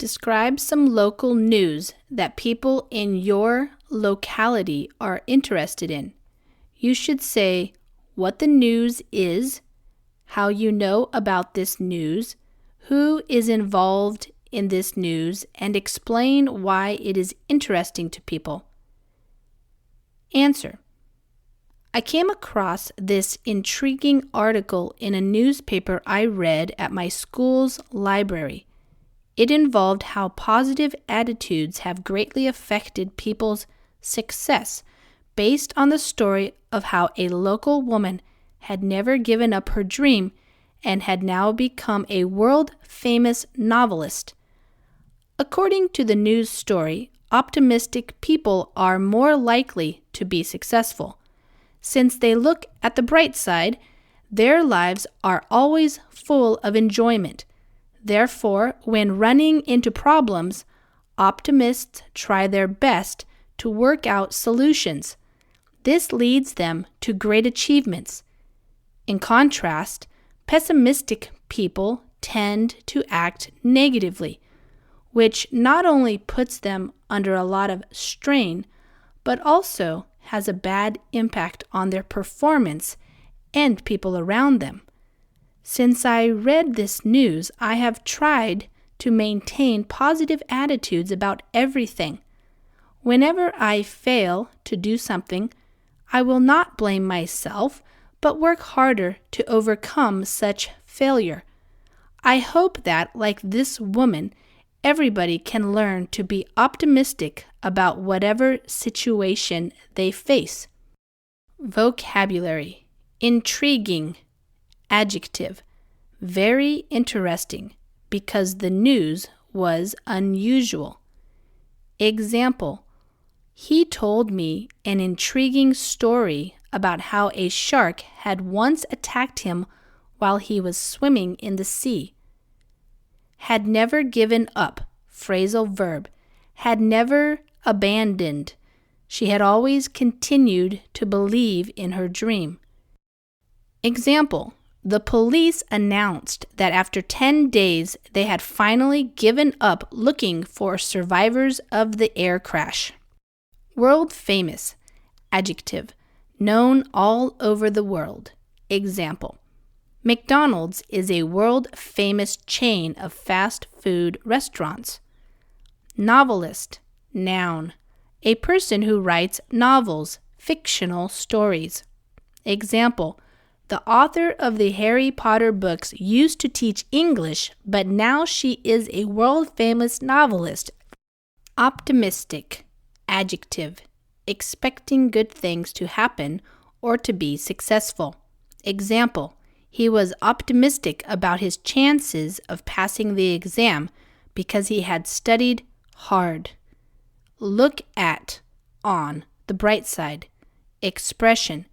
Describe some local news that people in your locality are interested in. You should say what the news is, how you know about this news, who is involved in this news, and explain why it is interesting to people. Answer. I came across this intriguing article in a newspaper I read at my school's library. It involved how positive attitudes have greatly affected people's success based on the story of how a local woman had never given up her dream and had now become a world-famous novelist. According to the news story, optimistic people are more likely to be successful. Since they look at the bright side, their lives are always full of enjoyment. Therefore, when running into problems, optimists try their best to work out solutions. This leads them to great achievements. In contrast, pessimistic people tend to act negatively, which not only puts them under a lot of strain, but also has a bad impact on their performance and people around them. Since I read this news, I have tried to maintain positive attitudes about everything. Whenever I fail to do something, I will not blame myself, but work harder to overcome such failure. I hope that, like this woman, everybody can learn to be optimistic about whatever situation they face. Vocabulary. Intriguing. Adjective. Very interesting, because the news was unusual. Example. He told me an intriguing story about how a shark had once attacked him while he was swimming in the sea. Had never given up, phrasal verb, had never abandoned. She had always continued to believe in her dream. Example, the police announced that after 10 days they had finally given up looking for survivors of the air crash. World famous, adjective, known all over the world. Example, McDonald's is a world-famous chain of fast food restaurants. Novelist, noun, a person who writes novels, fictional stories. Example, the author of the Harry Potter books used to teach English, but now she is a world-famous novelist. Optimistic, adjective, expecting good things to happen or to be successful. Example, he was optimistic about his chances of passing the exam because he had studied hard. Look at, on, the bright side. Expression,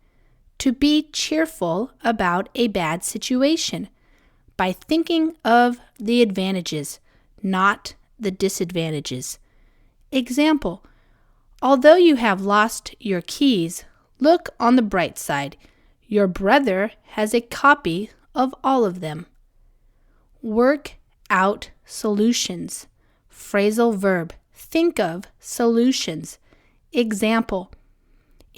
to be cheerful about a bad situation by thinking of the advantages, not the disadvantages. Example, although you have lost your keys, look on the bright side. Your brother has a copy of all of them. Work out solutions. Phrasal verb, think of solutions. Example,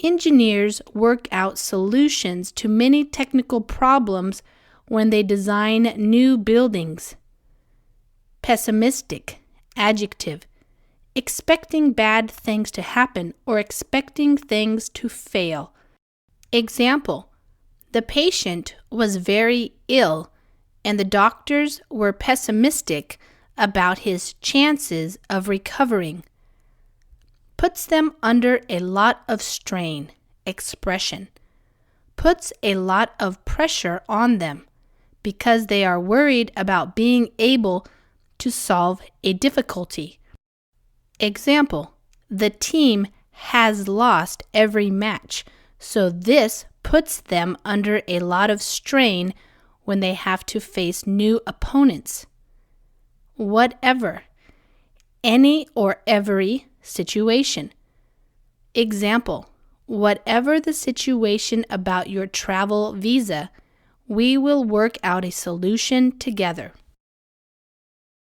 engineers work out solutions to many technical problems when they design new buildings. Pessimistic, adjective, expecting bad things to happen or expecting things to fail. Example, the patient was very ill and the doctors were pessimistic about his chances of recovering. Puts them under a lot of strain. Expression, puts a lot of pressure on them because they are worried about being able to solve a difficulty. Example, the team has lost every match, so this puts them under a lot of strain when they have to face new opponents. Whatever, any or every situation. Example, whatever the situation about your travel visa, we will work out a solution together.